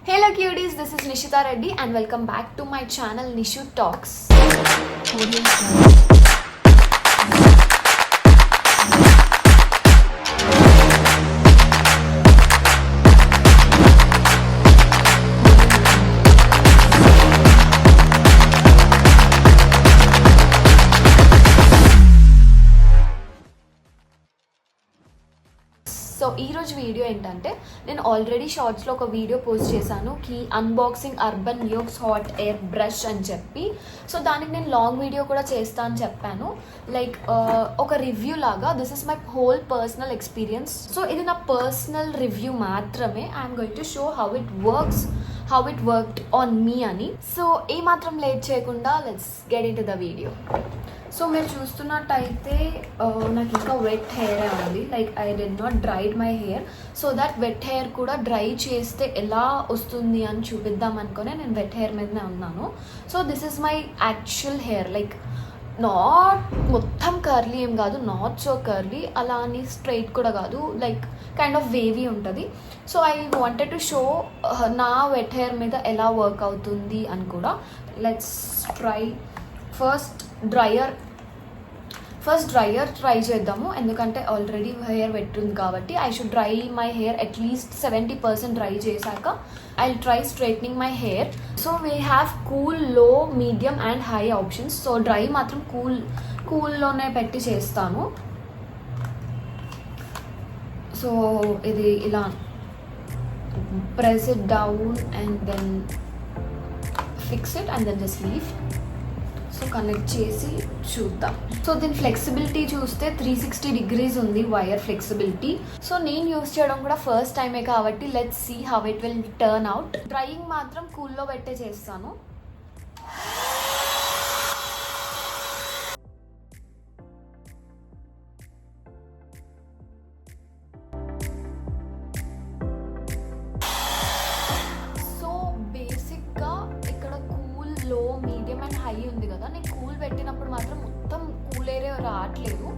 Hello cuties, this is Nishita Reddy and welcome back to my channel Nishu Talks. So ఈరోజు video ఏంటంటే నేను already షార్ట్స్లో ఒక video post చేశాను కి unboxing urban nukes hot air brush అని చెప్పి. సో దానికి నేను లాంగ్ వీడియో కూడా చేస్తా అని చెప్పాను, లైక్ ఒక రివ్యూ లాగా. This is my whole personal experience. So ఇది నా పర్సనల్ రివ్యూ మాత్రమే. I'm going to show how it worked on me అని. సో ఏమాత్రం లేట్ చేయకుండా let's get into the video. So మీరు చూస్తున్నట్టయితే నాకు ఇంకా వెట్ హెయిర్ ఉంది, like I did not dried my hair. So that wet hair కూడా dry చేస్తే ఎలా వస్తుంది అని చూపిద్దాం అనుకునే నేను వెట్ హెయిర్ మీదనే ఉన్నాను. So this is my actual hair, like not మొత్తం కర్లీ ఏం కాదు, నాట్ సో కర్లీ, అలా అని స్ట్రైట్ కూడా కాదు, లైక్ కైండ్ ఆఫ్ వేవీ ఉంటుంది. So I wanted to show నా వెట్ హెయిర్ మీద ఎలా వర్క్ అవుతుంది అని కూడా. Let's try. First dryer try చేద్దాము, ఎందుకంటే ఆల్రెడీ హెయిర్ వెట్టుంది కాబట్టి I should dry my hair at least 70% dry చేశాక I try straightening my hair. So we have cool, low, medium and high options. So dry మాత్రం కూల్లోనే పెట్టి చేస్తాను. సో ఇది ఇలా press it down and then fix it and then just leave. So connect చేసి చూద్దాం. So దీని flexibility చూస్తే 360 degrees ఉంది, వైర్ ఫ్లెక్సిబిలిటీ. సో నేను యూస్ చేయడం కూడా ఫస్ట్ టైమే కాబట్టి let's see how it will turn out. Drying మాత్రం కూల్లో పెట్టే చేస్తాను. లో, మీడియం అండ్ హై ఉంది కదా, నేను కూల్ పెట్టినప్పుడు మాత్రం మొత్తం కూల్ ఏరియా రావట్లేదు.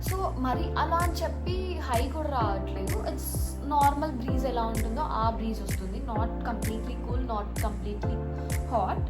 సో మరి అలా అని చెప్పి హై కూడా రావట్లేదు. ఇట్స్ నార్మల్ బ్రీజ్ ఎలా ఉంటుందో ఆ బ్రీజ్ వస్తుంది. Not completely cool, not completely hot.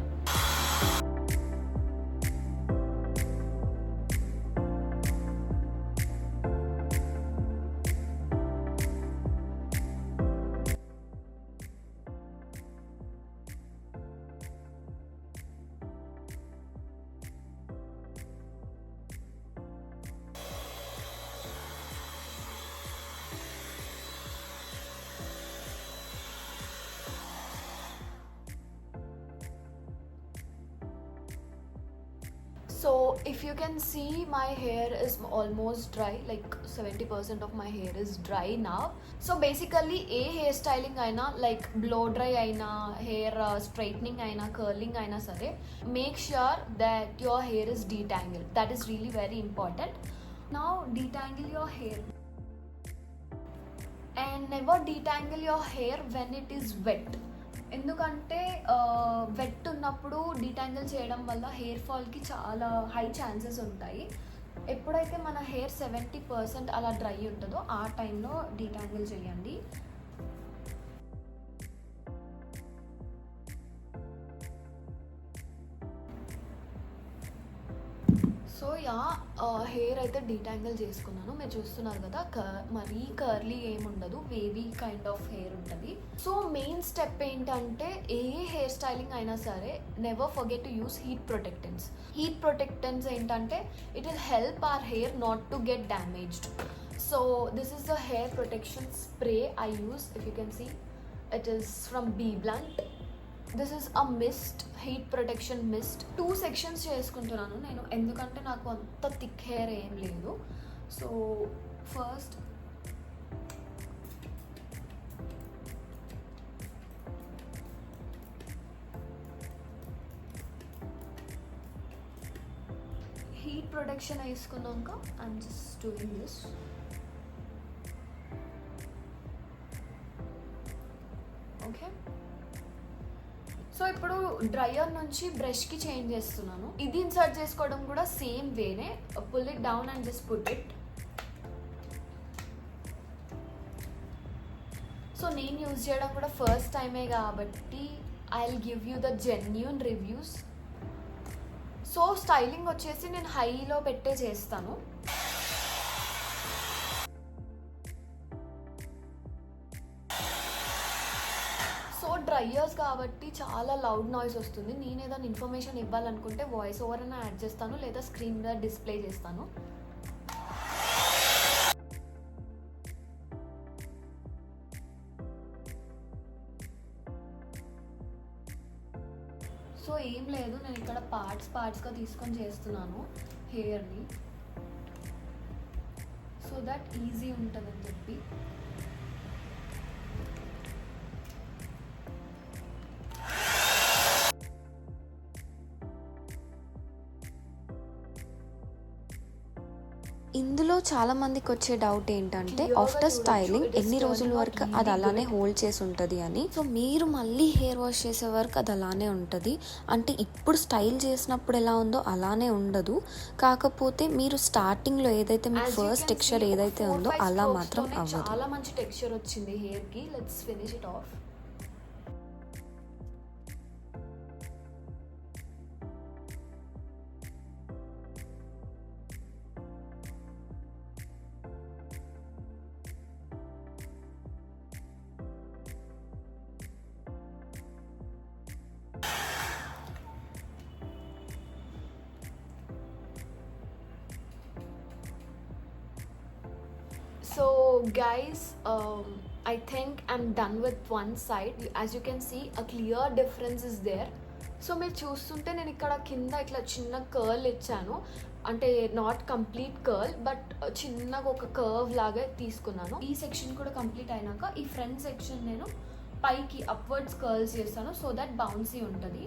So if you can see, my hair is almost dry, like 70% of my hair is dry now. So basically hair styling aina, like blow dry aina, hair straightening aina, curling aina sare, make sure that your hair is detangled. That is really very important. Now detangle your hair and never detangle your hair when it is wet. ఎందుకంటే wet ఉన్నప్పుడు detangle చేయడం వల్ల hair ఫాల్కి చాలా high chances ఉంటాయి. ఎప్పుడైతే మన hair 70% అలా dry ఉంటుందో ఆ టైంలో డీటాంగిల్ చేయండి. సో హెయిర్ అయితే డీటాంగిల్ చేసుకున్నాను. మీరు చూస్తున్నారు కదా, మరీ కర్లీ ఏముండదు, వేవీ కైండ్ ఆఫ్ హెయిర్ ఉంటుంది. సో మెయిన్ స్టెప్ ఏంటంటే ఏ హెయిర్ స్టైలింగ్ అయినా సరే never forget to use heat protectants. Heat protectants ఏంటంటే it will help our hair not to get damaged. So this is the hair protection spray I use. If you can see, it is from BBlunt. This is a mist, heat protection mist. 2 sections చేసుకుంటున్నాను నేను, ఎందుకంటే నాకు అంత thick hair ఏం లేదు. So first heat protection వేసుకున్నాక I'm just doing this. Okay, so ఇప్పుడు dryer నుంచి బ్రష్కి చేంజ్ చేస్తున్నాను. ఇది ఇన్సర్ట్ చేసుకోవడం కూడా సేమ్ వేనే. Pull it down and just put it. So నేను నేను యూజ్ చేయడం కూడా ఫస్ట్ టైమే కాబట్టి I will give you the genuine reviews. So styling వచ్చేసి నేను హైలో పెట్టే చేస్తాను. సో డ్రైయర్స్ కాబట్టి చాలా లౌడ్ నాయిస్ వస్తుంది. నేను ఏదైనా ఇన్ఫర్మేషన్ ఇవ్వాలనుకుంటే వాయిస్ ఓవర్ అయినా యాడ్ చేస్తాను, లేదా స్క్రీన్ మీద డిస్ప్లే చేస్తాను. సో ఏం లేదు, నేను ఇక్కడ పార్ట్స్గా తీసుకొని చేస్తున్నాను హెయిర్ని, సో దట్ ఈజీ ఉంటుందని చెప్పి. ఇందులో చాలా మందికి వచ్చే డౌట్ ఏంటంటే ఆఫ్టర్ స్టైలింగ్ ఎన్ని రోజుల వరకు అది అలానే హోల్డ్ చేసి ఉంటుంది అని. సో మీరు మళ్ళీ హెయిర్ వాష్ చేసే వరకు అది అలానే ఉంటుంది. అంటే ఇప్పుడు స్టైల్ చేసినప్పుడు ఎలా ఉందో అలానే ఉండదు. కాకపోతే మీరు స్టార్టింగ్లో ఏదైతే మీకు ఫస్ట్ టెక్స్చర్ ఏదైతే ఉందో అలా మాత్రం అవ్వదు. చాలా మంచి టెక్స్చర్ వచ్చింది హెయిర్కి. Let's finish it of. So guys, I think I'm done with one side. As you can see, a clear difference is there. So మీరు చూస్తుంటే నేను ఇక్కడ కింద ఇట్లా చిన్న కర్ల్ ఇచ్చాను, అంటే నాట్ కంప్లీట్ కర్ల్ బట్ చిన్నగా ఒక కర్వ్ లాగా తీసుకున్నాను. ఈ సెక్షన్ కూడా కంప్లీట్ అయినాక ఈ ఫ్రంట్ సెక్షన్ నేను పైకి అప్వర్డ్స్ కర్ల్స్ చేస్తాను, సో దట్ బౌన్సీ ఉంటుంది.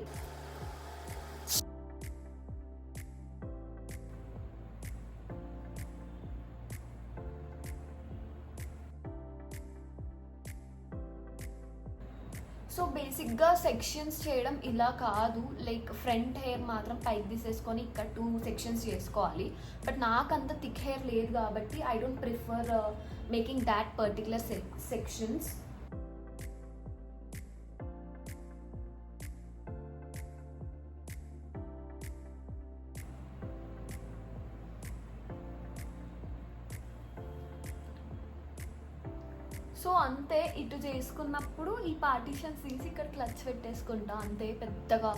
సో బేసిక్గా సెక్షన్స్ చేయడం ఇలా కాదు, లైక్ ఫ్రంట్ హెయిర్ మాత్రం పైకి తీసేసుకొని ఇక్కడ 2 సెక్షన్స్ చేసుకోవాలి. బట్ నాకు అంత థిక్ హెయిర్ లేదు కాబట్టి I don't prefer making that particular sections. So అంతే, ఇటు చేసుకున్నప్పుడు ఈ పార్టీషన్స్ తీసి ఇక్కడ క్లచ్ పెట్టేసుకుంటా అంతే. పెద్దగా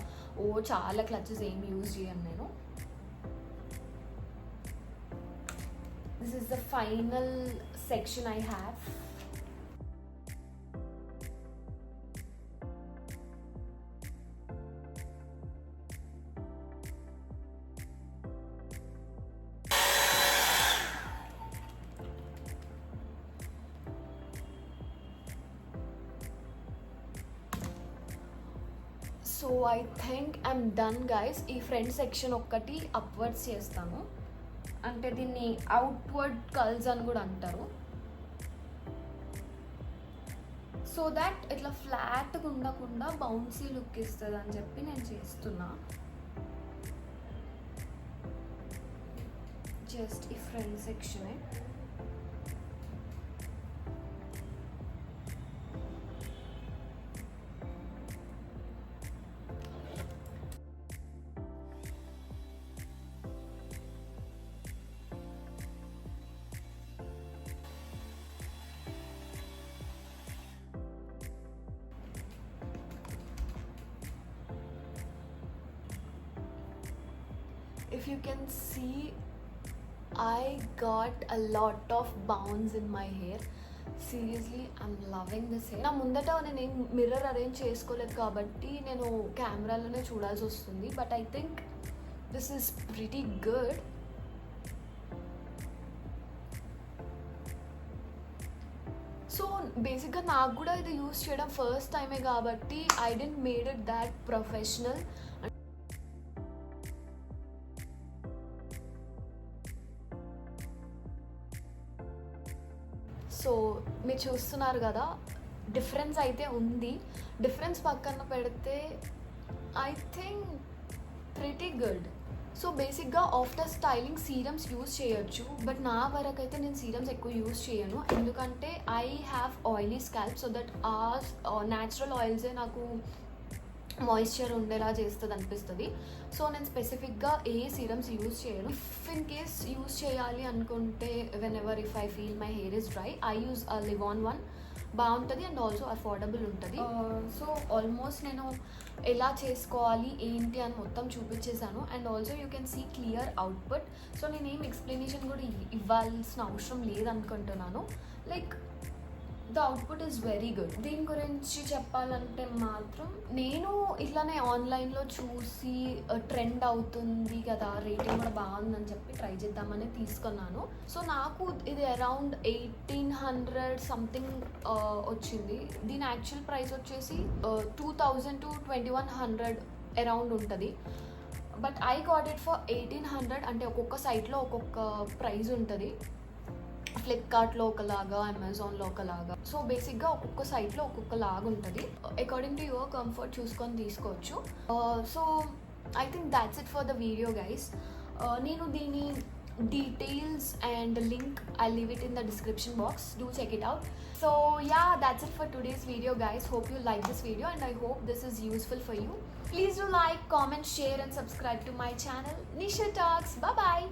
చాలా క్లచెస్ ఏమి యూజ్ చేయను నేను. This is the final section I have. So I think I'm done guys. ఈ ఫ్రంట్ సెక్షన్ ఒక్కటి అప్వర్డ్స్ చేస్తాను, అంటే దీన్ని అవుట్వర్డ్ కర్ల్స్ అని కూడా అంటారు. సో దాట్ ఇట్లా ఫ్లాట్గా ఉండకుండా బౌన్సీ లుక్ ఇస్తుంది అని చెప్పి నేను చేస్తున్నా. జస్ట్ ఈ front సెక్షనే. If you can see, I got a lot of bounce in my hair. Seriously I'm loving this hair. నా ముందట నేను ఏం మిర్రర్ అరేంజ్ చేసుకోలేదు కాబట్టి నేను కెమెరాలోనే చూడాల్సి వస్తుంది. But I think this is pretty good. So బేసిక్గా నాకు కూడా ఇది యూస్ చేయడం ఫస్ట్ టైమే కాబట్టి I didn't made it that professional. So మీరు చూస్తున్నారు కదా, డిఫరెన్స్ అయితే ఉంది. డిఫరెన్స్ పక్కన పెడితే I think pretty good. So బేసిక్గా ఆఫ్టర్ స్టైలింగ్ సీరమ్స్ యూస్ చేయొచ్చు, బట్ నా వరకు అయితే నేను సీరమ్స్ ఎక్కువ యూస్ చేయను, ఎందుకంటే I have oily scalp. So that uh natural ఆయిల్సే నాకు మాయిశ్చర్ ఉండేలా చేస్తుంది అనిపిస్తుంది. సో నేను స్పెసిఫిక్గా ఏ సీరమ్స్ యూజ్ చేయను. ఇన్ కేస్ యూజ్ చేయాలి అనుకుంటే whenever if I feel my hair is dry, I use Livon one. బాగుంటుంది అండ్ ఆల్సో అఫోర్డబుల్ ఉంటుంది. సో ఆల్మోస్ట్ నేను ఎలా చేసుకోవాలి ఏంటి అని మొత్తం చూపించేశాను, and also you can see clear output. So నేనేం ఎక్స్ప్లెనేషన్ కూడా ఇవ్వాల్సిన అవసరం లేదనుకుంటున్నాను. Like the output is very good. దీని గురించి చెప్పాలంటే మాత్రం నేను ఇట్లానే ఆన్లైన్లో చూసి ట్రెండ్ అవుతుంది కదా, రేటింగ్ కూడా బాగుందని చెప్పి ట్రై చేద్దామని తీసుకున్నాను. సో నాకు ఇది అరౌండ్ 1800 సంథింగ్ వచ్చింది. దీని యాక్చువల్ ప్రైస్ వచ్చేసి 2000 to 2100 అరౌండ్ ఉంటుంది. But I got it for 1800. అంటే ఒక్కొక్క సైట్లో ఒక్కొక్క ప్రైస్ ఉంటుంది. ఫ్లిప్కార్ట్లో ఒకలాగా, అమెజాన్లో ఒకలాగా. సో బేసిక్గా ఒక్కొక్క సైట్లో ఒక్కొక్క లాగా ఉంటుంది. అకార్డింగ్ టు యువర్ కంఫర్ట్ చూసుకొని తీసుకోవచ్చు. So I think that's it for the video guys. నేను దీని details and link I leave it in the description box. Do check it out. So yeah, that's it for today's video guys. Hope you like this video and I hope this is useful for you. Please do like, comment, share and subscribe to my channel Nisha Talks. Bye bye.